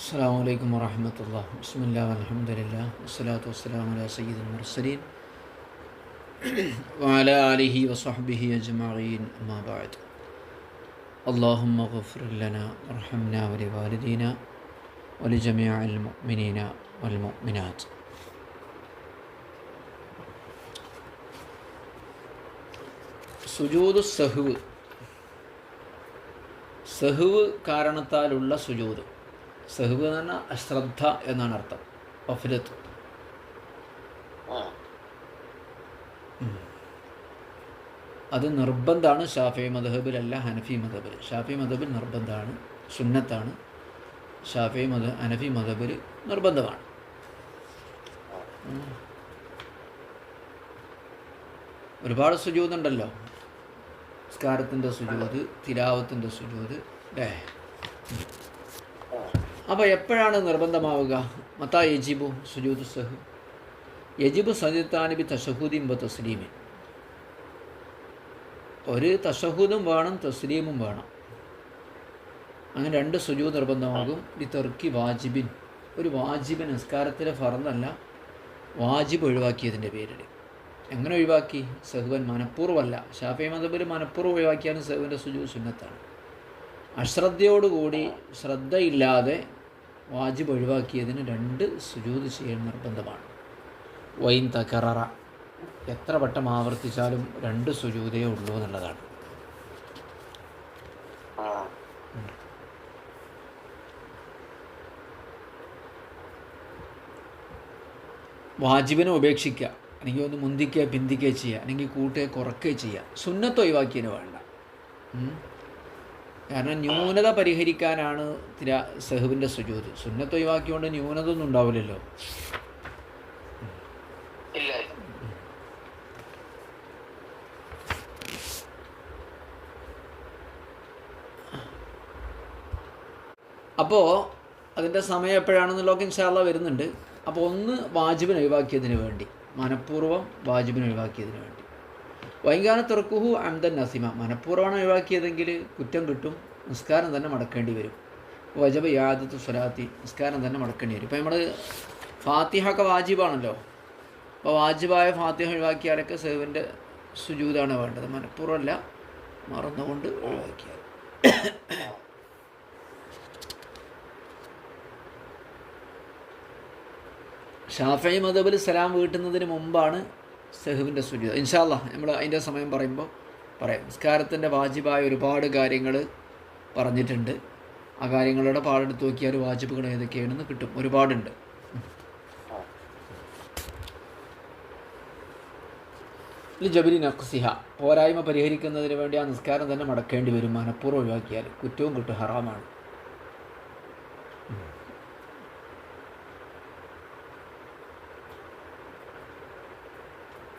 السلام عليكم ورحمة الله. بسم الله والحمد لله والصلاة والسلام على سيد المرسلين وعلى آله وصحبه أجمعين. أما بعد. اللهم اغفر لنا وارحمنا ولوالدينا ولجميع المؤمنين والمؤمنات. സുജൂദ് സഹ്വ് കാരണത്താലുള്ള സുജൂദ്. സഹ്വ് എന്ന് പറഞ്ഞാൽ അശ്രദ്ധ എന്നാണ് അർത്ഥം. ഗഫ്ലത്ത്. അത് നിർബന്ധമാണ്. ഷാഫി മദ്ഹബിലല്ല, ഹനഫി മദ്ഹബിൽ. ഷാഫി മദ്ഹബിൽ നിർബന്ധമാണ്, സുന്നത്താണ്. ഹനഫി മദ്ഹബിൽ നിർബന്ധമാണ്. ഒരുപാട് സുജൂദുണ്ടല്ലോ. നിസ്കാരത്തിൻ്റെ സുജൂദ്, തിലാവത്തിൻ്റെ സുജൂദ്, അല്ലേ? അപ്പോൾ എപ്പോഴാണ് നിർബന്ധമാവുക? മത്താ യജിബു സുജൂദ് സഹ്? യജിബു സജിത്താനിബി തഷഹൂദിൻ ബ തസ്ലീമിൻ. ഒരു തഷഹൂദും വേണം, തസ്ലീമും വേണം. അങ്ങനെ രണ്ട് സുജൂദ് നിർബന്ധമാകും. ഈ തെർക്കി വാജിബിൻ, ഒരു വാജിബിൻ, നിസ്കാരത്തിലെ ഫർദല്ല, വാജിബ് ഒഴിവാക്കിയതിൻ്റെ പേരിൽ. എങ്ങനെ ഒഴിവാക്കി? സഹ്വൻ, മനഃപൂർവ്വമല്ല. ഷാഫി മദ്ഹബിൽ മനഃപൂർവ്വം ഒഴിവാക്കിയാലും സഹ്വിൻ്റെ സുജൂദ് സുന്നത്താണ്. അശ്രദ്ധയോടുകൂടി, ശ്രദ്ധയില്ലാതെ വാജിബ് ഒഴിവാക്കിയതിന് രണ്ട് സുജൂദ് ചെയ്യൽ നിർബന്ധമാണ്. വൈൻ തകററ, എത്ര വട്ടം ആവർത്തിച്ചാലും രണ്ട് സുജൂദേ ഉള്ളൂ എന്നുള്ളതാണ്. വാജിബിനെ ഉപേക്ഷിക്കുക, അല്ലെങ്കിൽ ഒന്ന് മുന്തിക്കുക പിന്തിക്കുകയോ ചെയ്യുക, അല്ലെങ്കിൽ കൂട്ടുകയോ കുറയ്ക്കുകയോ ചെയ്യുക. സുന്നത്ത് ഒഴിവാക്കിയതിന് വേണ്ട. കാരണം ന്യൂനത പരിഹരിക്കാനാണ് സഹ്വിൻ്റെ സുജൂദ്. സുന്നത്ത് ഒഴിവാക്കിക്കൊണ്ട് ന്യൂനത ഒന്നും ഉണ്ടാവില്ലല്ലോ. അപ്പോൾ അതിൻ്റെ സമയം എപ്പോഴാണെന്നുള്ളതൊക്കെ ഇൻഷാ അല്ലാഹ് വരുന്നുണ്ട്. അപ്പോൾ ഒന്ന് വാജിബിന് ഒഴിവാക്കിയതിന് വേണ്ടി, മനഃപൂർവ്വം വാജിബിന് ഒഴിവാക്കിയതിന് വേണ്ടി. വൈകാന തുറക്കുഹു അംദൻ നസിമ, മനഃപൂർവ്വമാണ് ഒഴിവാക്കിയതെങ്കിൽ കുറ്റം കിട്ടും, നിസ്കാരം തന്നെ മടക്കേണ്ടി വരും. വജബ യാദത്തു സ്വലാത്തി, നിസ്കാരം തന്നെ മടക്കേണ്ടി വരും. ഇപ്പോൾ നമ്മൾ ഫാത്തിഹ ഒക്കെ വാജിബാണല്ലോ. അപ്പോൾ വാജിബായ ഫാത്തിഹ ഒഴിവാക്കിയാലൊക്കെ സഹ്വിൻ്റെ സുജൂദാണ് വേണ്ടത്. മനഃപൂർവ്വമല്ല, മറന്നുകൊണ്ട് ഒഴിവാക്കിയാൽ. ഷാഫി മദ്ഹബിൽ സലാം വീട്ടുന്നതിന് മുമ്പാണ് സഹ്വിൻ്റെ സുജൂദ്. ഇൻഷാ അല്ലാഹ് നമ്മൾ അതിൻ്റെ സമയം പറയുമ്പോൾ പറയാം. നിസ്കാരത്തിൻ്റെ വാജിബായ ഒരുപാട് കാര്യങ്ങൾ പറഞ്ഞിട്ടുണ്ട്. ആ കാര്യങ്ങളുടെ പാടെടുത്ത് നോക്കിയാൽ വാജിബുകൾ ഏതൊക്കെയാണെന്ന് കിട്ടും. ഒരുപാടുണ്ട്. ജബിലി നഖ്സിഹ, പോരായ്മ പരിഹരിക്കുന്നതിന് വേണ്ടി ആ നിസ്കാരം തന്നെ മടക്കേണ്ടി വരും. മനഃപൂർവ്വം ഒഴിവാക്കിയാൽ കുറ്റവും കിട്ടും, ഹറാമാണ്.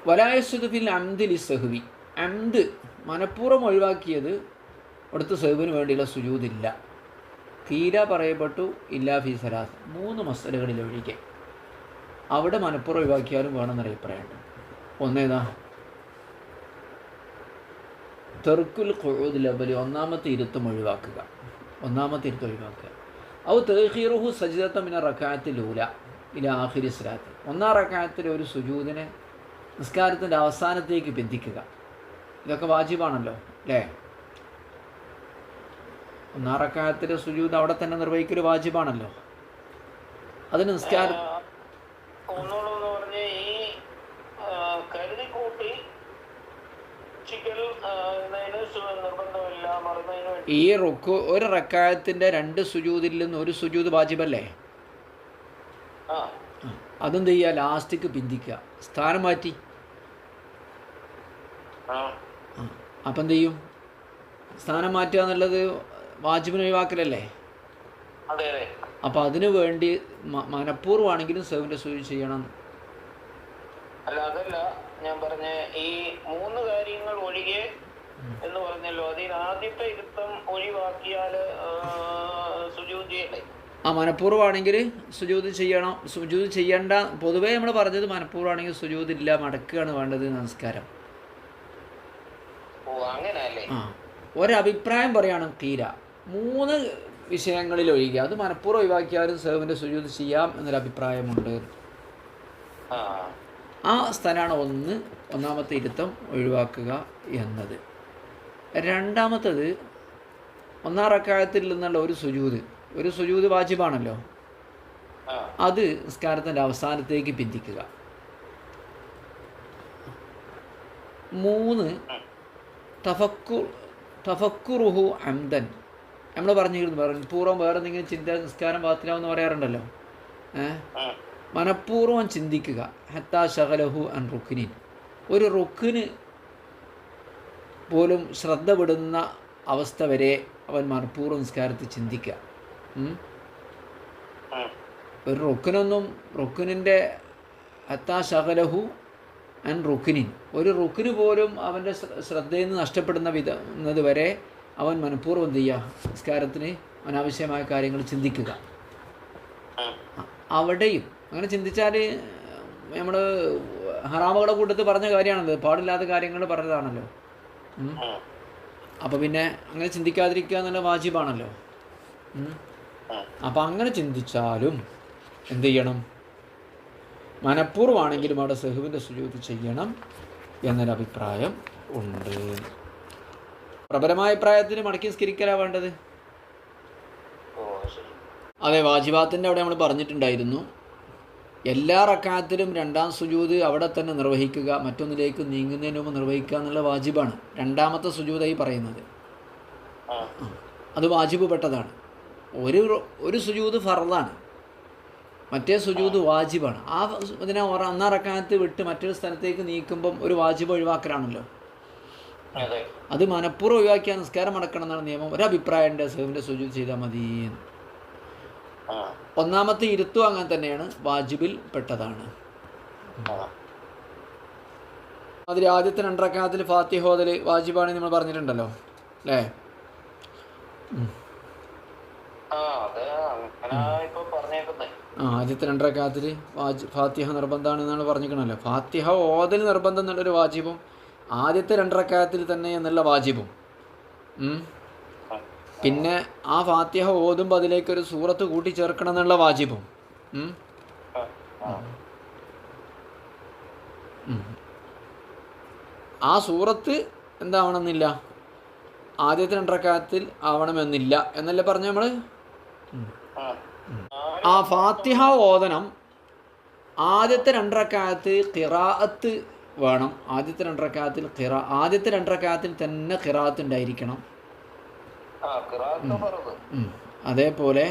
വലായസ്സുദ് ഫിൽ അംദി ലിസ്സഹ്വി, അംദ് മനഃപൂർവ്വം ഒഴിവാക്കിയത് അടുത്ത സഹ്വിന് വേണ്ടിയുള്ള സുജൂദില്ല. തീര പറയപ്പെട്ടു ഇല്ലാ ഫി സലാസ്, 3 മസ്അലകളിൽ ഒഴികെ. അവിടെ മനഃപൂർവ്വം ഒഴിവാക്കിയാലും വേണമെന്നൊരു അഭിപ്രായമുണ്ട്. ഒന്നേതാ? തെർക്കുൽ ഖുഊദിൽ അവലി, ഒന്നാമത്തെ ഇരുത്തം ഒഴിവാക്കുക. ഔ തഖീറുഹു സജ്ദത മിന റകഅത്തിൽ ഊല ഇല ആഖിരി സ്വലാത്ത്, ഒന്നാം റകഅത്തിലെ ഒരു സുജൂദിനെ നിസ്കാരത്തിൻ്റെ അവസാനത്തേക്ക് ബന്ധിക്കുക. ഇതൊക്കെ വാജിബാണല്ലോ, അല്ലേ? ഒന്നാം റകഅത്തിലെ സുജൂദ് അവിടെ തന്നെ നിർവഹിക്കൽ വാജിബാണല്ലോ. അതിന് നിസ്കാരം ഈ ഒരു റകഅത്തിൻ്റെ 2 സുജൂദിൽ നിന്ന് ഒരു സുജൂദ് വാജിബല്ലേ? അതെന്ത് ചെയ്യുക? ലാസ്റ്റിക്ക് പിന്തിക്കുക, സ്ഥാനം മാറ്റി. അപ്പം എന്ത് ചെയ്യും? സ്ഥാനം മാറ്റുക എന്നുള്ളത് വാജിബിന് ഒഴിവാക്കലല്ലേ? അപ്പം അതിനു വേണ്ടി മനഃപൂർവ്വമാണെങ്കിലും സഹ്വിൻ്റെ സുജൂദ് ചെയ്യണം. അല്ല, അതല്ല ഞാൻ പറഞ്ഞ ഈ 3 കാര്യങ്ങൾ ഒഴികെ എന്ന് പറഞ്ഞല്ലോ. അതിന് ആദ്യത്തെ ഇരുത്തം ഒഴിവാക്കിയാൽ സുജൂദ് ചെയ്യണ്ടേ? ആ മനഃപൂർവ്വമാണെങ്കിൽ സുജൂദ് ചെയ്യണം. സുജൂദ് ചെയ്യണ്ട, പൊതുവേ നമ്മൾ പറഞ്ഞത് മനഃപൂർവ്വമാണെങ്കിൽ സുജൂദ് ഇല്ല, മടക്കുകയാണ് വേണ്ടത് നമസ്കാരം. ഒരഭിപ്രായം പറയുകയാണ് തീര. 3 വിഷയങ്ങളിൽ ഒഴികെ, അത് മനഃപൂർവ്വം ഒഴിവാക്കിയാലും സഹവിൻ്റെ സുജൂദ് ചെയ്യാം എന്നൊരു അഭിപ്രായമുണ്ട്. ആ സ്ഥലമാണ് ഒന്നാമത്തെ ഇരുത്തം ഒഴിവാക്കുക എന്നത്. രണ്ടാമത്തത്, ഒന്നാം റക്അത്തിൽ നിന്നുള്ള ഒരു സുജൂദ് വാജിബാണല്ലോ, അത് നിസ്കാരത്തിൻ്റെ അവസാനത്തേക്ക് പിന്തിക്കുക. 3 തഫക്കുറുഹു അംദൻ. നമ്മൾ പറഞ്ഞു പൂർവ്വം വേറെ എന്തെങ്കിലും ചിന്ത നിസ്കാരം ബാത്തിലാവെന്ന് പറയാറുണ്ടല്ലോ. മനഃപൂർവ്വം ചിന്തിക്കുക. ഹത്താ ശഗലഹു അൻ റുക്നിൻ, ഒരു റുക്കിന് പോലും ശ്രദ്ധ വിടുന്ന അവസ്ഥ വരെ അവൻ മനഃപൂർവ്വം നിസ്കാരത്തിൽ ചിന്തിക്കുക. ഒരു റുക്കിനിൻ്റെ ഹത്താ ശഗലഹു അൻ റുക്നിൻ, ഒരു റുക്കിന് പോലും അവൻ്റെ ശ്രദ്ധയിൽ നിന്ന് നഷ്ടപ്പെടുന്നത് വരെ അവൻ മനഃപൂർവ്വം എന്ത് ചെയ്യുക, നിസ്കാരത്തിന് അനാവശ്യമായ കാര്യങ്ങൾ ചിന്തിക്കുക. അവിടെയും അങ്ങനെ ചിന്തിച്ചാൽ നമ്മൾ ഹറാമുകളുടെ കൂട്ടത്തിൽ പറഞ്ഞ കാര്യമാണല്ലോ, പാടില്ലാത്ത കാര്യങ്ങൾ പറഞ്ഞതാണല്ലോ. അപ്പോൾ പിന്നെ അങ്ങനെ ചിന്തിക്കാതിരിക്കുക എന്നുള്ള വാജിബാണല്ലോ. അപ്പം അങ്ങനെ ചിന്തിച്ചാലും എന്ത് ചെയ്യണം, മനഃപൂർവ്വമാണെങ്കിലും അവിടെ സഹുവിൻ്റെ സുജൂദ് ചെയ്യണം എന്നൊരഭിപ്രായം ഉണ്ട്. പ്രബലമായ അഭിപ്രായത്തിന് മടക്കി നിസ്കരിക്കലാണ് വേണ്ടത്. അതെ, വാജിബാത്തിൻ്റെ അവിടെ നമ്മൾ പറഞ്ഞിട്ടുണ്ടായിരുന്നു, എല്ലാ റക്അത്തിലും രണ്ടാം സുജൂദ് അവിടെ തന്നെ നിർവഹിക്കുക, മറ്റൊന്നിലേക്ക് നീങ്ങുന്നതിന് മുമ്പ് നിർവഹിക്കുക എന്നുള്ള വാജിബാണ്. രണ്ടാമത്തെ സുജൂദായി പറയുന്നത് അത് വാജിബ് പെട്ടതാണ്. ഒരു സുജൂദ് ഫർളാണ്, മറ്റേ സുജൂദ് വാജിബാണ്. ഒന്നാം റക്അത്ത് വിട്ട് മറ്റൊരു സ്ഥലത്തേക്ക് നീക്കുമ്പം ഒരു വാജിബ് ഒഴിവാക്കലാണല്ലോ. അത് മനഃപൂർവ്വം ഒഴിവാക്കിയാൽ നിസ്കാരം അടക്കണം എന്നാണ് നിയമം. ഒരഭിപ്രായമുണ്ട്, സഹവിൻ്റെ സുജൂദ് ചെയ്താൽ മതി. ഒന്നാമത്തെ ഇരുത്തും അങ്ങനെ തന്നെയാണ്, വാജിബിൽ പെട്ടതാണ്. അതിൽ ആദ്യത്തെ 2 റക്അത്തിൽ ഫാത്തിഹ ഓതൽ വാജിബാണെന്ന് നമ്മൾ പറഞ്ഞിട്ടുണ്ടല്ലോ അല്ലേ? ആദ്യത്തെ 2 റക്അത്തിൽ ഫാത്തിഹ നിർബന്ധമാണെന്നാണ് പറഞ്ഞിരിക്കണല്ലോ. ഫാത്തിഹ ഓതൽ നിർബന്ധം എന്നുള്ളൊരു വാജിബും ആദ്യത്തെ 2 റക്അത്തിൽ തന്നെ എന്നുള്ള വാജിബും, പിന്നെ ആ ഫാത്തിഹ ഓതുമ്പോൾ അതിലേക്കൊരു സൂറത്ത് കൂട്ടിച്ചേർക്കണം എന്നുള്ള വാജിബും. ആ സൂറത്ത് എന്താവണമെന്നില്ല, ആദ്യത്തെ 2 റക്അത്തിൽ ആവണമെന്നില്ല എന്നല്ലേ പറഞ്ഞു നമ്മൾ. ആ ഫാത്തിഹ ഓതണം ആദ്യത്തെ 2 റക്അത്ത് ഖിറാഅത്ത് വേണം. ആദ്യത്തെ 2 റക്അത്തിൽ ആദ്യത്തെ 2 റക്അത്തിൽ തന്നെ ഖിറാഅത്ത് ഉണ്ടായിരിക്കണം. അതേപോലെ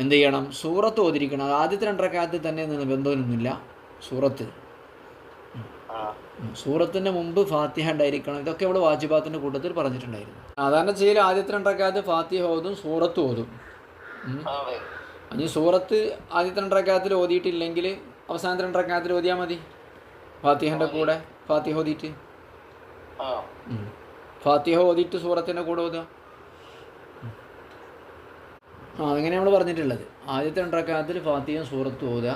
എന്ത് ചെയ്യണം, സൂറത്ത് ഓതിരിക്കണം. ആദ്യത്തെ 2 റക്അത്തിൽ തന്നെ ബന്ധമൊന്നുമില്ല, സൂറത്തിൻ്റെ മുമ്പ് ഫാത്തിഹ ഉണ്ടായിരിക്കണം. ഇതൊക്കെ ഇവിടെ വാജിബാത്തിൻ്റെ കൂട്ടത്തിൽ പറഞ്ഞിട്ടുണ്ടായിരുന്നു. സാധാരണ ചെയ്യൽ ആദ്യത്തെ 2 റക്അത്ത് ഫാത്തിഹ ഓതും, സൂറത്ത് ഓതും. ഇനി സൂറത്ത് ആദ്യത്തെ 2 റക്അത്തിൽ ഓതിയിട്ടില്ലെങ്കിൽ അവസാനത്തെ 2 റക്അത്തിൽ ഓതിയാൽ മതി. ഫാത്തിഹൻ്റെ കൂടെ ഫാത്തിഹ ഓതിയിട്ട് സൂറത്തിൻ്റെ കൂടെ ഓതുക. അങ്ങനെ നമ്മൾ പറഞ്ഞിട്ടുള്ളത്. ആദ്യത്തെ 2 റക്അത്തിൽ ഫാത്തിഹയും സൂറത്ത് ഓതുക.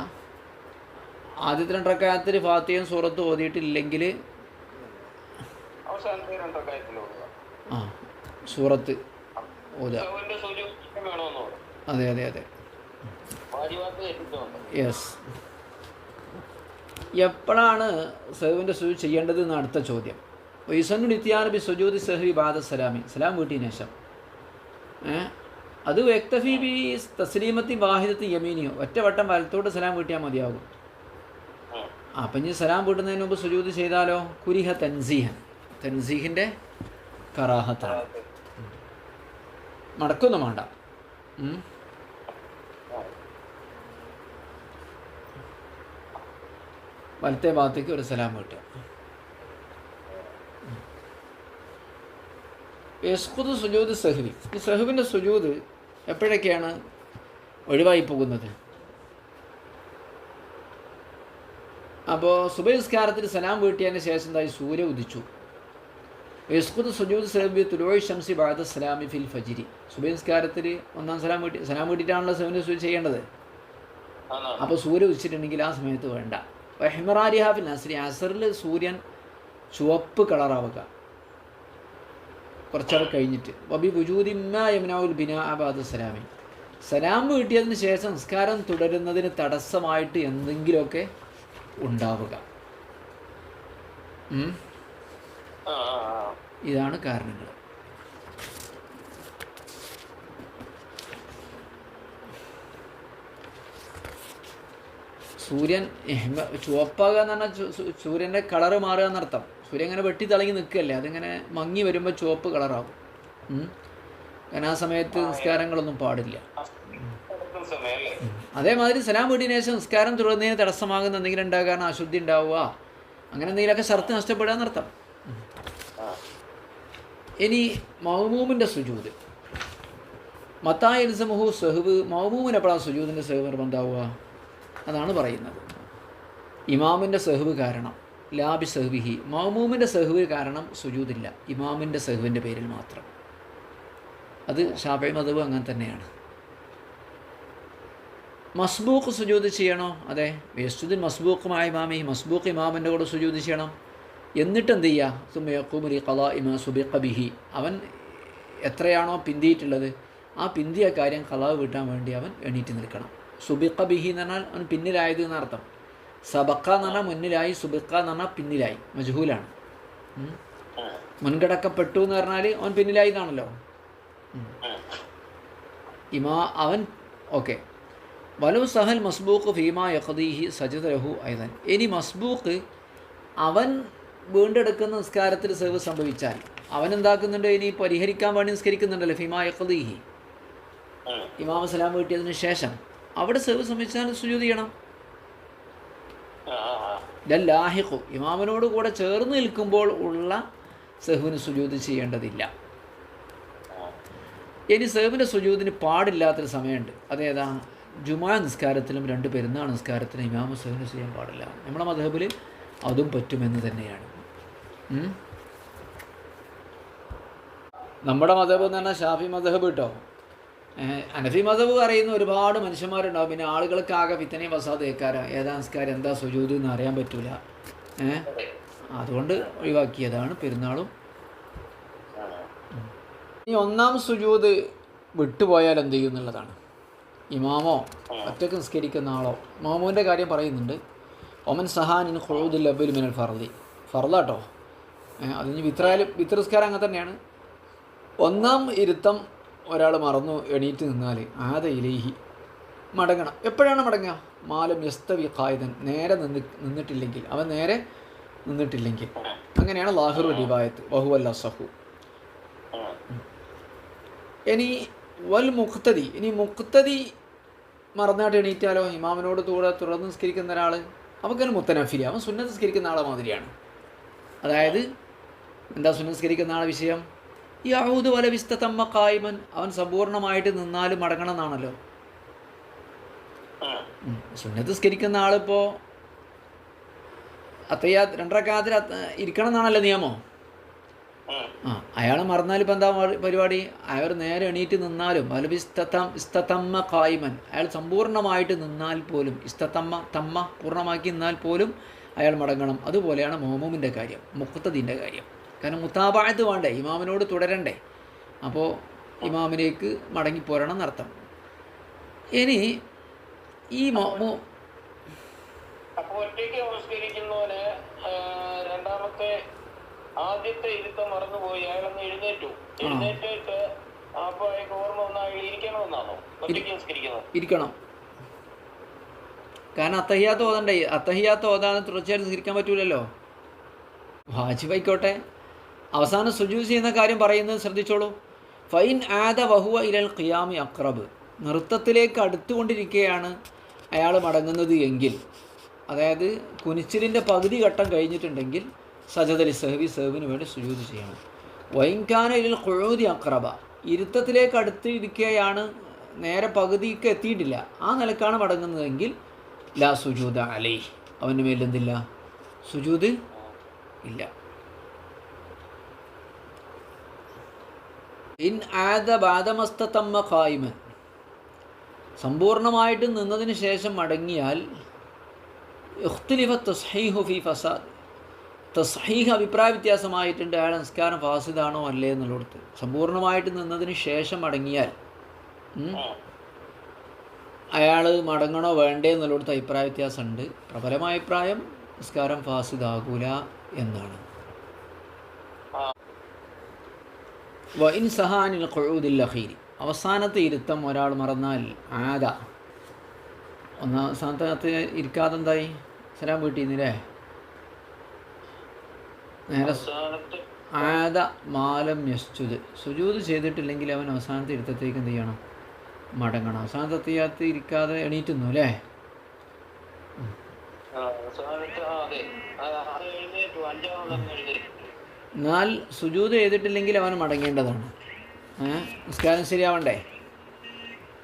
ആദ്യത്തെ 2 റക്അത്തിൽ ഫാത്തിഹയും സൂറത്ത് ഓതിയിട്ടില്ലെങ്കിൽ സൂറത്ത് ഓതുക. അതെ. യെസ്. എപ്പോഴാണ് സഹവിൻ്റെ സുജൂദ് ചെയ്യേണ്ടത് എന്ന് അടുത്ത ചോദ്യം. വൈസന്നുൽ ഇത്യാൻ ബി സുജൂദി സഹവി ബഅദ സലാമി, സലാം വീട്ടിന് ശേഷം. അത് വ്യക്തഫി ബി തസ്ലീമത്തി വാഹിദത്തി യമീനിയോ, ഒറ്റ വട്ടം വലത്തോട്ട് സലാം വീട്ടിയാൽ മതിയാകും. അപ്പം ഇനി സലാം വീട്ടുന്നതിന് മുമ്പ് സുജൂദ് ചെയ്താലോ, കുരിഹ തൻസീഹിൻ്റെ കറാഹത്താണ്. മടക്കൊന്നും വേണ്ട. വലത്തെ ഭാഗത്തേക്ക് ഒരു സലാം വീട്ടുക. യസ്ഖുദു സുജൂദ് സഹ്വി, ഈ സഹ്വിൻ്റെ സുജൂദ് എപ്പോഴൊക്കെയാണ് ഒഴിവായി പോകുന്നത്? അപ്പോൾ സുബഹി നിസ്കാരത്തിൽ സലാം വീട്ടിയതിന് ശേഷം എന്തായി, സൂര്യ ഉദിച്ചു. യസ്ഖുദു സുജൂദ് സഹ്വി തുലൂഇ ശംസി ബഅദ സലാമി ഫിൽ ഫജ്രി, സുബഹി നിസ്കാരത്തിൽ ഒന്നാം സലാം വീട്ടിയിട്ടാണല്ലോ സഹ്വിൻ്റെ സുജൂദ് ചെയ്യേണ്ടത്. അപ്പോൾ സൂര്യ ഉദിച്ചിട്ടുണ്ടെങ്കിൽ ആ സമയത്ത് വേണ്ട. വഹിമറാരിഹ ഫിൽ അസ്രി, അസറിൽ സൂര്യൻ ചുവപ്പ് കളറാവുക. കുറച്ചാൾ കഴിഞ്ഞിട്ട് വബി വുജൂദിമ്മാ യംനഉൽ ബിനാ അബാദ സലാമി, സലാം വീട്ടിയതിന് ശേഷം നിസ്കാരം തുടരുന്നതിന് തടസ്സമായിട്ട് എന്തെങ്കിലുമൊക്കെ ഉണ്ടാവുക. ഇതാണ് കാരണങ്ങൾ. സൂര്യൻ ചുവപ്പാകുക എന്ന് പറഞ്ഞാൽ സൂര്യൻ്റെ കളറ് മാറുക എന്നർത്ഥം. സൂര്യൻ ഇങ്ങനെ വെട്ടി തിളങ്ങി നിൽക്കുകയല്ലേ, അതിങ്ങനെ മങ്ങി വരുമ്പോൾ ചുവപ്പ് കളറാവും. കാരണം ആ സമയത്ത് നിസ്കാരങ്ങളൊന്നും പാടില്ല. അതേമാതിരി സലാം വീട്ടിന് ശേഷം നിസ്കാരം തുടരുന്നതിന് തടസ്സമാകുന്ന എന്തെങ്കിലും ഉണ്ടാകാൻ അശുദ്ധി ഉണ്ടാവുക, അങ്ങനെ എന്തെങ്കിലുമൊക്കെ ഷർത്ത് നഷ്ടപ്പെടുക എന്നർത്ഥം. ഇനി മഅ്മൂമിൻ്റെ സുജൂദ്, മത്താ യൽസമുഹു സഹ്വ്, മഅ്മൂമിന് എപ്പോഴാണ് സുജൂദിൻ്റെ സഹ്വ് നിർബന്ധമാവുക? അതാണ് പറയുന്നത്. ഇമാമിൻ്റെ സഹ്വ് കാരണം, ലാബി സഹ്വിഹി, മഅ്മൂമിൻ്റെ സഹ്വ് കാരണം സുജൂദില്ല, ഇമാമിൻ്റെ സഹ്വിൻ്റെ പേരിൽ മാത്രം. അത് ശാഫിഈ മദ്ഹബ് അങ്ങനെ തന്നെയാണ്. മസ്ബൂക്ക് സുജൂദ് ചെയ്യണോ? അതെ, യസ്ജുദുൽ മസ്ബൂഖുമായ ഇമാമി, മസ്ബൂഖ് ഇമാമിൻ്റെ കൂടെ സുജൂദ് ചെയ്യണം. എന്നിട്ട് എന്ത് ചെയ്യുക? സുമ്മ യഖൂമു ലി ഖളാഇ മാ സുബിഖ ബിഹി, അവൻ എത്രയാണോ പിന്തിയിട്ടുള്ളത് ആ പിന്തിയ കാര്യം ഖളാ വീട്ടാൻ വേണ്ടി അവൻ എണീറ്റ് നിൽക്കണം. സുബിഖ ബിഹി എന്ന് പറഞ്ഞാൽ അവൻ പിന്നിലായത് എന്നർത്ഥം. സബക്ക എന്ന് പറഞ്ഞാൽ മുന്നിലായി, സുബിഖ എന്ന് പറഞ്ഞാൽ പിന്നിലായി, മജ്ഹൂലാണ്. മുൻകടക്കപ്പെട്ടു എന്ന് പറഞ്ഞാൽ അവൻ പിന്നിലായി എന്നാണല്ലോ. അവൻ ഓക്കെ. വലു സഹൽ മസ്ബൂഖ് ഫീമാ യഖ്ദീഹി സജദ ലഹു ഐദൻ, ഇനി മസ്ബൂഖ് അവൻ വീണ്ടെടുക്കുന്ന നിസ്കാരത്തിൽ സഹ്വ് സംഭവിച്ചാൽ അവൻ എന്താക്കുന്നുണ്ട്? ഇനി പരിഹരിക്കാൻ വേണ്ടി നിസ്കരിക്കുന്നുണ്ടല്ലോ, ഫീമാ യഖ്ദീഹി, ഇമാം സലാം വീട്ടിയതിന് ശേഷം അവിടെ സഹ്വ് സംഭവിച്ചാൽ സുജൂദ് ചെയ്യണം. ലാഹിഖു, ഇമാമിനോട് കൂടെ ചേർന്ന് നിൽക്കുമ്പോൾ ഉള്ള സഹ്വിന് സുജൂദ് ചെയ്യേണ്ടതില്ല. ഇനി സഹ്വിൻ്റെ സുജൂദിന് പാടില്ലാത്തൊരു സമയമുണ്ട്. അതേതാ? ജുമാ നിസ്കാരത്തിലും 2 പെരുന്നാൾ നിസ്കാരത്തിലും ഇമാമു സഹ്വിന് ചെയ്യാൻ പാടില്ല. നമ്മളെ മദ്ഹബിൽ അതും പറ്റുമെന്ന് തന്നെയാണ്. നമ്മുടെ മദ്ഹബ് എന്ന് പറഞ്ഞാൽ ഷാഫി മദ്ഹബ് കേട്ടോ. ഹനഫി മദ്ഹബ് അറിയുന്ന ഒരുപാട് മനുഷ്യന്മാരുണ്ടാവും. പിന്നെ ആളുകൾക്ക് ആകെ ഫിത്തനയും ഫസാദ് കേൾക്കാരോ, ഏതാ നിസ്കാരം എന്താ സുജൂദ് എന്ന് അറിയാൻ പറ്റൂല. അതുകൊണ്ട് ഒഴിവാക്കിയതാണ് പെരുന്നാളും. ഇനി ഒന്നാം സുജൂദ് വിട്ടുപോയാൽ എന്ത് ചെയ്യും എന്നുള്ളതാണ്. ഇമാമോ ഒറ്റക്ക് നിസ്കരിക്കുന്ന ആളോ, മാമൂൻ്റെ കാര്യം പറയുന്നുണ്ട്. ഒമൻ സഹാനിൻ ഖുഊദുൽ അവ്വൽ മിനൽ ഫർദി, ഫർദാട്ടോ. അതിന് വിത്രായാലും വിത്ര നിസ്കാരം അങ്ങനെ തന്നെയാണ്. ഒന്നാം ഇരുത്തം ഒരാൾ മറന്നു എണീറ്റ് നിന്നാൽ ആദ ഇലൈഹി, മടങ്ങണം. എപ്പോഴാണ് മടങ്ങുക? മാലം യസ്തവി ഖായിദൻ, നേരെ നിന്നിട്ടില്ലെങ്കിൽ, അവൻ നേരെ നിന്നിട്ടില്ലെങ്കിൽ. അങ്ങനെയാണ് ലാഹിറു റിവായത്ത്, വഹുവൽ അസഹു. ഇനി വൽ മുഖ്തദി, ഇനി മുഖ്തദി മറന്നായിട്ട് എണീറ്റാലോ? ഇമാമിനോട് കൂടെ തുടർന്ന് നിസ്കരിക്കുന്ന ഒരാൾ, അവൻ മുത്തനഫിലി, അവൻ സുന്നത്ത് നിസ്കരിക്കുന്ന ആളെ മാതിരിയാണ്. അതായത് എന്താ സുന്നത്ത് നിസ്കരിക്കുന്ന ആളെ വിഷയം? യഊദു വല വിസ്തതമ്മ ഖായിമൻ, അവൻ സമ്പൂർണ്ണമായിട്ട് നിന്നാലും മടങ്ങണം എന്നാണല്ലോ. സുന്നത്ത് നിസ്കരിക്കുന്ന ആളിപ്പോൾ അത്തഹിയ്യാത്ത് 2 റക്അത്തിൽ ഇരിക്കണം എന്നാണല്ലോ നിയമം. അയാൾ മറന്നാൽ ഇപ്പം എന്താ പരിപാടി? അയാൾ നേരെ എണീറ്റ് നിന്നാലും ഇസ്തതമ്മ ഖായിമൻ, അയാൾ സമ്പൂർണ്ണമായിട്ട് നിന്നാൽ പോലും, തമ്മ പൂർണ്ണമാക്കി നിന്നാൽ പോലും അയാൾ മടങ്ങണം. അതുപോലെയാണ് മഅ്മൂമിൻ്റെ കാര്യം, മുഖ്തദിൻ്റെ കാര്യം. കാരണം മുതാബഅത്ത് വേണ്ടേ, ഇമാമിനോട് തുടരണ്ടേ. അപ്പോൾ ഇമാമിലേക്ക് മടങ്ങിപ്പോരണം എന്നർത്ഥം. ഇനി ഈ ഒറ്റയ്ക്ക് നമസ്കരിക്കുന്നവന് രണ്ടാമത്തെ ആദ്യത്തെ ഇരുത്തം മറന്നുപോയി, അയാളൊന്ന് എഴുന്നേറ്റിട്ട് അപ്പൊ അയാൾക്ക് ഓർമ്മ വന്നാൽ അയാൾ ഇരിക്കണമെന്നാണോ ഒറ്റയ്ക്ക് നമസ്കരിക്കുന്നത്? ഇരിക്കണം. കാരണം അത്തഹിയ്യാത്ത് ഓതണ്ടേ, അത്തഹിയ്യാത്ത് ഓതാതെ തുടർച്ചയായിട്ട് നിസ്കരിക്കാൻ പറ്റൂലല്ലോ. വാജിബായിക്കോട്ടെ. അവസാനം സുജൂദ് ചെയ്യുന്ന കാര്യം പറയുന്നത് ശ്രദ്ധിച്ചോളൂ. ഫൈൻ ആദ വഹുവ ഇലൽ ഖിയാമി അഖ്റബ്, നൃത്തത്തിലേക്ക് അടുത്തുകൊണ്ടിരിക്കുകയാണ് അയാൾ മടങ്ങുന്നത് എങ്കിൽ, അതായത് കുനിച്ചിലിൻ്റെ പകുതി ഘട്ടം കഴിഞ്ഞിട്ടുണ്ടെങ്കിൽ സജദലി സഹ്വി, സഹ്വിന് വേണ്ടി സുജൂദ് ചെയ്യണം. വൈൻകാന ഇലൽ ഖുഊദി അഖ്റബ, ഇരുത്തത്തിലേക്ക് അടുത്ത് ഇരിക്കുകയാണ്, നേരെ പകുതിക്ക് എത്തിയിട്ടില്ല, ആ നിലക്കാണ് മടങ്ങുന്നതെങ്കിൽ ലാ സുജൂദ അലൈഹി, അവൻ്റെ മേലെന്തില്ല? സുജൂദ് ഇല്ല. ഇൻ ആദ ബാദമസ്തതമ്മ ഖായിമൻ, സമ്പൂർണ്ണമായിട്ട് നിന്നതിന് ശേഷം മടങ്ങിയാൽ ഇഖ്തിലിഫ തസ്ഹീഹു ഫി ഫസാദ്, തസ്ഹീഹ് അഭിപ്രായ വ്യത്യാസമായിട്ടുണ്ട്. അയാൾ നിസ്കാരം ഫാസിദാണോ അല്ലേ എന്നുള്ളിടത്ത്. സമ്പൂർണ്ണമായിട്ട് നിന്നതിന് ശേഷം മടങ്ങിയാൽ അയാൾ മടങ്ങണോ വേണ്ടേ എന്നുള്ളിടത്ത് അഭിപ്രായ വ്യത്യാസമുണ്ട്. പ്രബലമായ അഭിപ്രായം നിസ്കാരം ഫാസിദാകൂല എന്നാണ്. വഇൻ സഹാനിൽ ഖുഊദിൽ അഖീരി, അവസാനത്തെ ഇരുത്തം ഒരാൾ മറന്നാൽ ആദ, അവസാനത്തെ ഇരിക്കാതെ എന്തായി സലാം വീട്ടിന്നില്ലേ, നേരെ ആദ മാലം യസ്ജുദ്, സുജൂദ് ചെയ്തിട്ടില്ലെങ്കിൽ അവൻ അവസാനത്തെ ഇരുത്തത്തേക്ക് എന്ത് ചെയ്യണം, മടങ്ങണം. അവസാനത്തെ അത്തിയാത്ത് ഇരിക്കാതെ എണീറ്റുന്നു അല്ലേ. എന്നാൽ സുജൂദ് ചെയ്തിട്ടില്ലെങ്കിൽ അവൻ മടങ്ങേണ്ടതാണ്. നിസ്കാരം ശരിയാവണ്ടേ.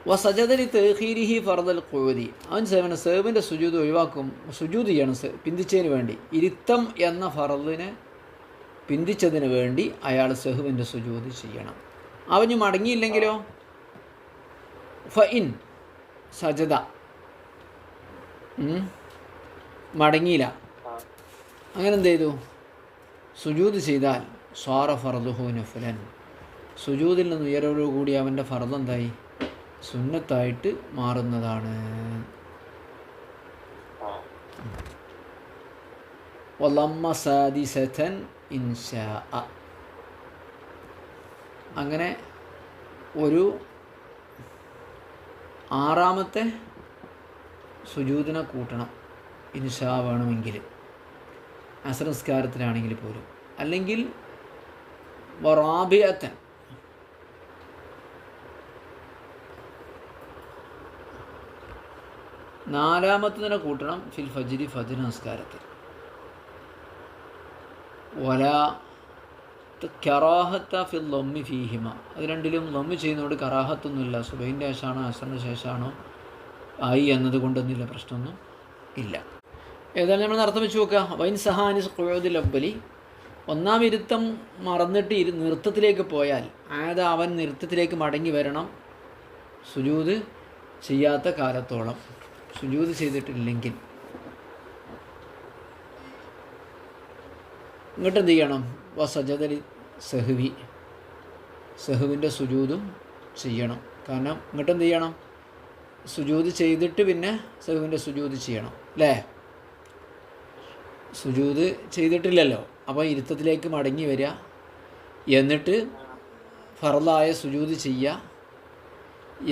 വസജദലി തഖീരിഹി ഫർദൽ ഖുഊദി, അവൻ സേവിൻ്റെ സുജൂദ് ഒഴിവാക്കും, സുജൂദ് ചെയ്യണം പിന്തിച്ചതിന് വേണ്ടി. ഇരുത്തം എന്ന ഫർദിനെ പിന്തിച്ചതിന് വേണ്ടി അയാൾ സഹുവിൻ്റെ സുജൂദ് ചെയ്യണം. അവന് മടങ്ങിയില്ലെങ്കിലോ ഫഇൻ സജദ, മടങ്ങിയില്ല, അങ്ങനെ എന്ത് ചെയ്തു, സുജൂദ് ചെയ്താൽ സ്വാറ ഫർദുഹു നഫ്ലൻ, സുജൂദിൽ നിന്ന് ഉയരോടുകൂടി അവൻ്റെ ഫർദ് എന്തായി, സുന്നത്തായിട്ട് മാറുന്നതാണ്. വലമ്മ സാദിസതൻ ഇൻഷാ, അങ്ങനെ ഒരു ആറാമത്തെ സുജൂദിനെ കൂട്ടണം ഇൻഷാ വേണമെങ്കിൽ, അസ്ർ നിസ്കാരത്തിലാണെങ്കിൽ പോലും. അല്ലെങ്കിൽ വറാബിയത്തൻ, നാലാമത്തതിനെ കൂട്ടണം ഫിൽ ഫജ്രി, ഫജ്ർ നിസ്കാരത്തിൽ. വലാ കറാഹത്ത ഫിൽ ലമ്മി ഫീഹിമ, അത് രണ്ടിലും ലമ്മ് ചെയ്യുന്നതുകൊണ്ട് കറാഹത്തൊന്നുമില്ല. സുബഹിൻ്റെ ശേഷമാണോ അസറിൻ്റെ ശേഷമാണോ ആയി എന്നതുകൊണ്ടൊന്നുമില്ല, പ്രശ്നമൊന്നും ഇല്ല. ഏതായാലും നമ്മൾ അർത്ഥം വെച്ച് നോക്കുക. വൈൻ സഹാനിസ് ഖുഊദിൽ അവ്വലി, ഒന്നാം ഇരുത്തം മറന്നിട്ട് നൃത്തത്തിലേക്ക് പോയാൽ അതായത് അവൻ നൃത്തത്തിലേക്ക് മടങ്ങി വരണം സുജൂദ് ചെയ്യാത്ത കാലത്തോളം. സുജൂദ് ചെയ്തിട്ടില്ലെങ്കിൽ ഇങ്ങോട്ട് എന്ത് ചെയ്യണം, വസജദലി സഹ്വി, സഹുവിൻ്റെ സുജൂദും ചെയ്യണം. കാരണം ഇങ്ങോട്ട് എന്ത് ചെയ്യണം, സുജൂദ് ചെയ്തിട്ട് പിന്നെ സഹുവിൻ്റെ സുജൂദ് ചെയ്യണം അല്ലേ. സുജൂദ് ചെയ്തിട്ടില്ലല്ലോ, അപ്പോൾ ഇരുത്തത്തിലേക്ക് മടങ്ങി വരിക, എന്നിട്ട് ഫർളായ സുജൂദ് ചെയ്യുക,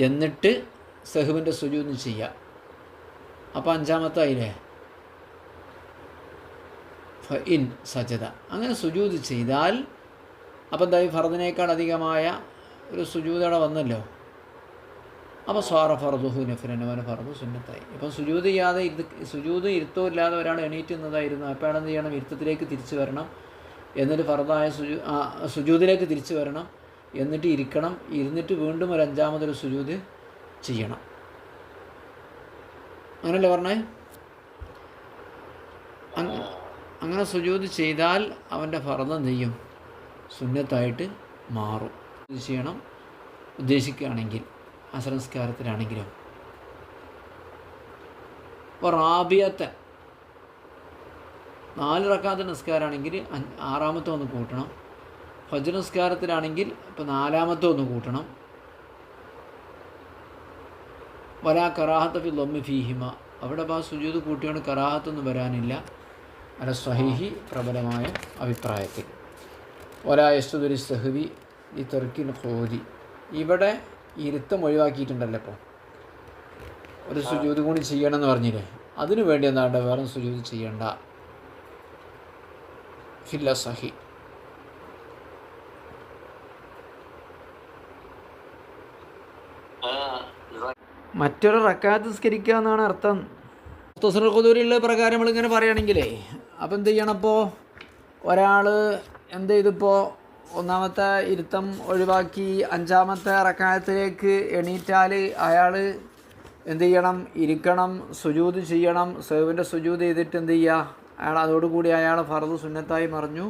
എന്നിട്ട് സഹുവിൻ്റെ സുജൂദ് ചെയ്യുക. അപ്പോൾ അഞ്ചാമത്തെ ആയില്ലേ ഫഇൻ സജദ, അങ്ങനെ സുജൂദ് ചെയ്താൽ അപ്പോൾ എന്തായി, ഫർദിനേക്കാൾ അധികമായ ഒരു സുജൂദ് അവിടെ വന്നല്ലോ. അപ്പോൾ സ്വാറ ഫർദുഹു നഫ്ലൻ, അവന് ഫർദ് സുന്നത്തായി. ഇപ്പം സുജൂദ് ചെയ്യാതെ സുജൂദ് ഇരുത്തവും ഇല്ലാതെ ഒരാൾ എണീറ്റുന്നതായിരുന്നു. അപ്പോൾ അയാൾ എന്ത് ചെയ്യണം, ഇരുത്തത്തിലേക്ക് തിരിച്ചു വരണം, എന്നിട്ട് ഫർദായ സുജൂദിലേക്ക് തിരിച്ചു വരണം, എന്നിട്ട് ഇരിക്കണം, ഇരുന്നിട്ട് വീണ്ടും ഒരു അഞ്ചാമതൊരു സുജൂദ് ചെയ്യണം. അങ്ങനല്ലേ പറഞ്ഞേ. അങ്ങനെ സുജൂദ് ചെയ്താൽ അവൻ്റെ ഫർദ് എന്ത് ചെയ്യും, സുന്നത്തായിട്ട് മാറും. ഇത് ചെയ്യണം ഉദ്ദേശിക്കുകയാണെങ്കിൽ, അസ്ർ നിസ്കാരത്തിലാണെങ്കിലും. അപ്പോൾ റാബിയത്തെ 4 റക്അത്ത് നിസ്കാരമാണെങ്കിൽ ആറാമത്തെ ഒന്ന് കൂട്ടണം. ഫജ്ർ നിസ്കാരത്തിലാണെങ്കിൽ ഇപ്പോൾ 4-ാമത്തെ ഒന്ന് കൂട്ടണം. വലാ കറാഹത്ത് ഫിൽ ലമ്മി ഫീഹിമ, അവിടെ അപ്പോൾ ആ സുജൂദ് കൂട്ടിയോണ്ട് കറാഹത്തൊന്നും വരാനില്ല അല സ്വഹീഹി, പ്രബലമായ അഭിപ്രായത്തിൽ. വലാ യസ്തുദുരി സഹ്വി ഈ തെർക്കിൽ ഖൂദി, ഇവിടെ ഇരുത്തം ഒഴിവാക്കിയിട്ടുണ്ടല്ലോ. ഇപ്പോൾ ഒരു സുജൂദ് കൂടി ചെയ്യണമെന്ന് പറഞ്ഞില്ലേ, അതിനു വേണ്ടി എന്താണ്ട് വേറെ സുജൂദ് ചെയ്യണ്ട ഫില്ല സഹി. മറ്റൊരു റക്അത്ത് നിസ്കരിക്കുക എന്നാണ് അർത്ഥം. മുഖ്തസറുൽ ഖുദൂരിയുള്ള പ്രകാരം നമ്മളിങ്ങനെ പറയുകയാണെങ്കിലേ, അപ്പോൾ എന്ത് ചെയ്യണം, ഇപ്പോൾ ഒരാൾ എന്ത് ചെയ്തിപ്പോൾ ഒന്നാമത്തെ ഇരുത്തം ഒഴിവാക്കി 5-ാമത്തെ റക്അത്തിലേക്ക് എണീറ്റാൽ അയാൾ എന്ത് ചെയ്യണം, ഇരിക്കണം, സുജൂദ് ചെയ്യണം. സഹ്വിൻ്റെ സുജൂദ് ചെയ്തിട്ട് എന്ത് ചെയ്യുക, അയാൾ അതോടുകൂടി അയാൾ ഫർദ് സുന്നത്തായി മറിഞ്ഞു.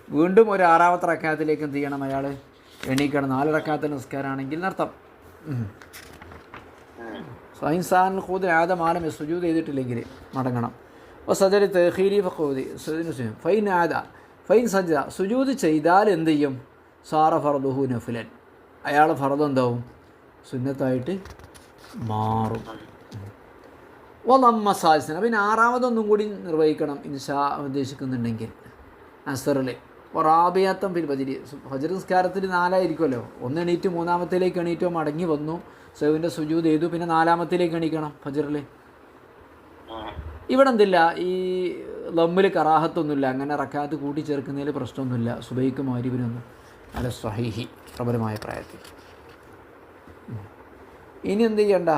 വീണ്ടും ഒരു 6-ാമത്തെ റക്അത്തിലേക്ക് എന്ത് ചെയ്യണം, അയാൾ എണീക്കണം. 4 റക്അത്ത് നിസ്കാരമാണെങ്കിൽ നർത്ഥം. സൈൻസാൻ ഖുദ് ആദം ആലം സുജൂദ് ചെയ്തിട്ടില്ലെങ്കിൽ മടങ്ങണം. അപ്പോൾ സജദ തഖീരി ഫഖൂദി ഫൈൻ ആദ ഫൈൻ സജദ സുജൂദ് ചെയ്താൽ എന്ത് ചെയ്യും? സാറ ഫർദുഹു നഫിലൻ, അയാൾ ഫർദ് എന്താവും? സുന്നത്തായിട്ട് മാറും. വലമ്മ സാജിസന, പിന്നെ ആറാമതൊന്നും കൂടി നിർവഹിക്കണം ഇൻഷാ ഉദ്ദേശിക്കുന്നുണ്ടെങ്കിൽ. അസറിൽ റാബിയാത്തം ഫിൽ ഫജ്രി, ഫജ്ർ നിസ്കാരത്തിൽ 4 ആയിരിക്കുമല്ലോ. ഒന്ന് എണീറ്റ് മൂന്നാമത്തേലേക്ക് എണീറ്റോ മടങ്ങി വന്നു, സഹ്വിൻ്റെ സുജൂദ് ചെയ്തു, പിന്നെ 4-മത്തേലേക്ക് എണീക്കണം ഫജ്റിൽ. ഇവിടെ എന്തില്ല, ഈ ലമ്മിൽ കറാഹത്തൊന്നുമില്ല, അങ്ങനെ റക്കാത്ത് കൂട്ടിച്ചേർക്കുന്നതിൽ പ്രശ്നമൊന്നുമില്ല. സുബൈക്ക് മഗ്രിബിനൊന്നും അല സ്വഹീഹി, പ്രബലമായ പ്രായത്തിൽ. ഇനി എന്ത് ചെയ്യണ്ട?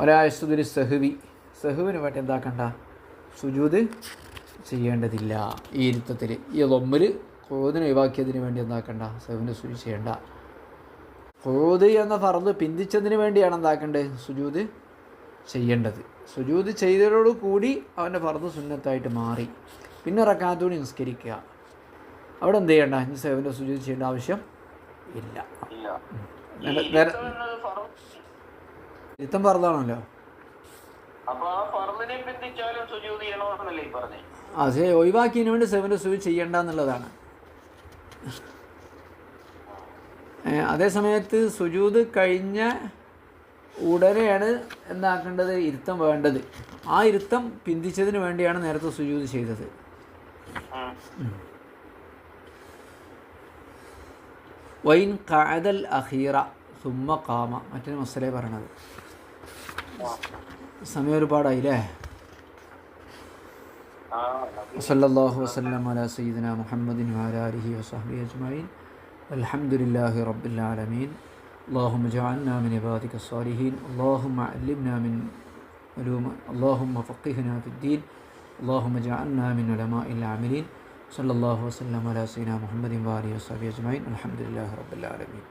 ഒരായസ്തുദിന് സഹുവിന് വേണ്ടി എന്താക്കണ്ട? സുജൂദ് ചെയ്യേണ്ടതില്ല. ഈ ഇരുത്തത്തിൽ ഈ ലമ്മിൽ ഖുഊദിനെ ഒഴിവാക്കിയതിന് വേണ്ടി എന്താക്കണ്ട? സഹുവിൻ്റെ സുജൂദ് ചെയ്യേണ്ട. ഖുഊദ് എന്ന ഫർദ് പിന്തിച്ചതിന് വേണ്ടിയാണ് എന്താക്കേണ്ടത്? സുജൂദ് ചെയ്യേണ്ടത്. സുജൂദ് ചെയ്തതോടു കൂടി അവൻ്റെ ഫർദ് സുന്നത്തായിട്ട് മാറി. പിന്നെ റക്അത്തൂടി നിസ്കരിക്കുക. അവിടെ എന്ത് ചെയ്യണ്ട? ഇനി സഹുവിൻ്റെ സുജൂദ് ചെയ്യേണ്ട ആവശ്യം ഇല്ല. ഇരുത്തം ഫർദാണല്ലോ. അതെ, ഒഴിവാക്കിയതിന് വേണ്ടി സഹുവിൻ്റെ സുജൂദ് ചെയ്യേണ്ട എന്നുള്ളതാണ്. അതേ സമയത്ത് സുജൂദ് കഴിഞ്ഞ ഉടനെയാണ് എന്താക്കേണ്ടത്? ഇരുത്തം വേണ്ടത്. ആ ഇരുത്തം പിന്തിച്ചതിന് വേണ്ടിയാണ് നേരത്തെ സുജൂദ് ചെയ്തത്. വൈൻ ഖഅദൽ അഖീറ സുമ്മ ഖാമ, മറ്റൊരു മസലയെ പറയണത്. സമയം ഒരുപാടായില്ലേ? സല്ലല്ലാഹു വസല്ലം അലാ സയ്യിദിനാ മുഹമ്മദിൻ വഅലാ ആലിഹി വസഹ്ബിഹി അജ്മഈൻ. അൽഹംദുലില്ലാഹി റബ്ബിൽ ആലമീൻ. اللهم اجعلنا من عبادك الصالحين. اللهم علمنا من علوم، اللهم فقهنا في الدين، اللهم اجعلنا من علماء العاملين. صلى الله وسلم على سيدنا محمد وآله وصحبه أجمعين. الحمد لله رب العالمين.